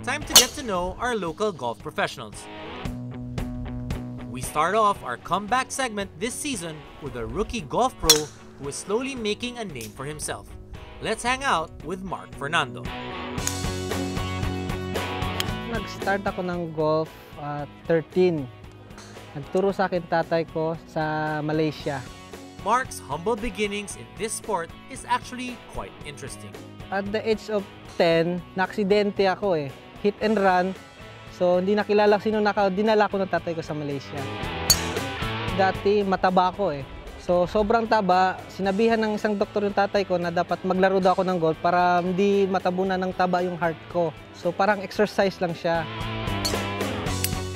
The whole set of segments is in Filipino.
time to get to know our local golf professionals. We start off our comeback segment this season with a rookie golf pro who is slowly making a name for himself. Let's hang out with Mark Fernando. Nag-start ako ng golf at 13. Nagturo sa akin tatay ko sa Malaysia. Mark's humble beginnings in this sport is actually quite interesting. At the age of 10, na-aksidente ako eh. Hit and run. So hindi nakilala sino dinala ko ng tatay ko sa Malaysia. Dati mataba ako eh. So sobrang taba, sinabihan ng isang doktor yung tatay ko na dapat maglaro daw ako ng golf para hindi matabunan ng taba yung heart ko. So parang exercise lang siya.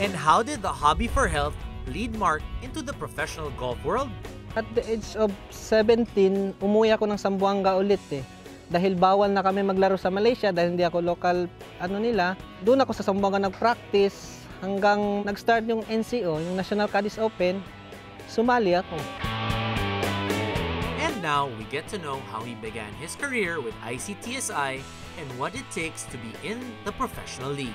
And how did the hobby for health lead Mark into the professional golf world? At the age of 17, umuwi ako ng Zamboanga ulit eh. Dahil bawal na kami maglaro sa Malaysia dahil hindi ako local nila. Doon ako sa Zamboanga nag-practice hanggang nag-start yung NCO, yung National Cadiz Open. Sumali ako. And now we get to know how he began his career with ICTSI and what it takes to be in the professional league.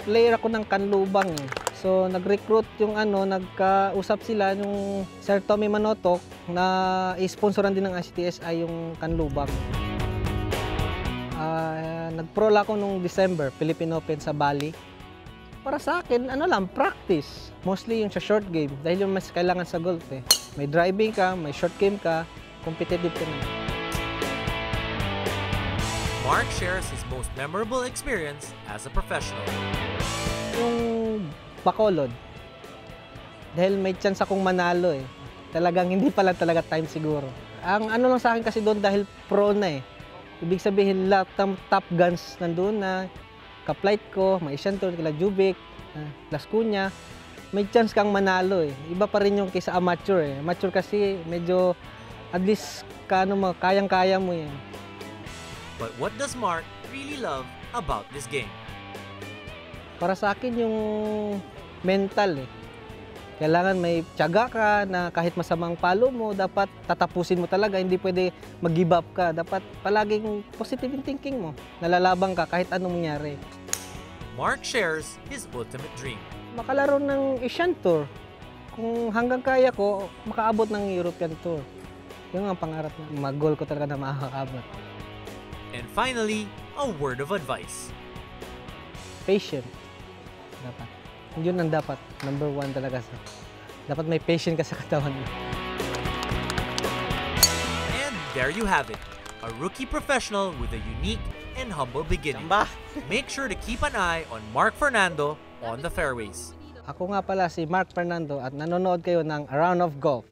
Player ako ng Kanlubang eh. So nag-recruit yung nagkausap sila yung Sir Tommy Manotok na i-sponsoran din ng ICTSI yung Kanlubang. Nag-pro ako nung December, Philippine Open sa Bali. Para sa akin, practice. Mostly yung sa short game dahil yung mas kailangan sa golf eh. May driving ka, may short game ka, competitive ka na. Mark shares his most memorable experience as a professional. Yung Bacolod. Dahil may chance akong manalo eh. Talagang hindi pala talaga time siguro. Ang lang sa akin kasi doon dahil pro na eh. Ibig sabihin lahat ng top guns nandun na ka-flight ko, may Asian Tour, kila Jubic, Las Cunha. May chance kang manalo eh. Iba pa rin yung kaysa amateur eh. Amateur kasi medyo at least kayang-kaya mo yan. But what does Mark really love about this game? Para sa akin yung mental eh. Kailangan may tiyaga ka na kahit masamang palo mo, dapat tatapusin mo talaga. Hindi pwede mag-give up ka. Dapat palaging positive yung thinking mo. Nalalabang ka kahit anong mangyari. Mark shares his ultimate dream. Makalaro ng Asian Tour. Kung hanggang kaya ko, makaabot ng European Tour. Yung ang pangarap na mag-goal ko talaga na makakaabot. And finally, a word of advice. Patient. Dapat. Yun ang dapat. Number 1 talaga. Dapat may patience ka sa katawan mo. And there you have it. A rookie professional with a unique and humble beginning. Make sure to keep an eye on Mark Fernando on the fairways. Ako nga pala si Mark Fernando at nanonood kayo ng A Round of Golf.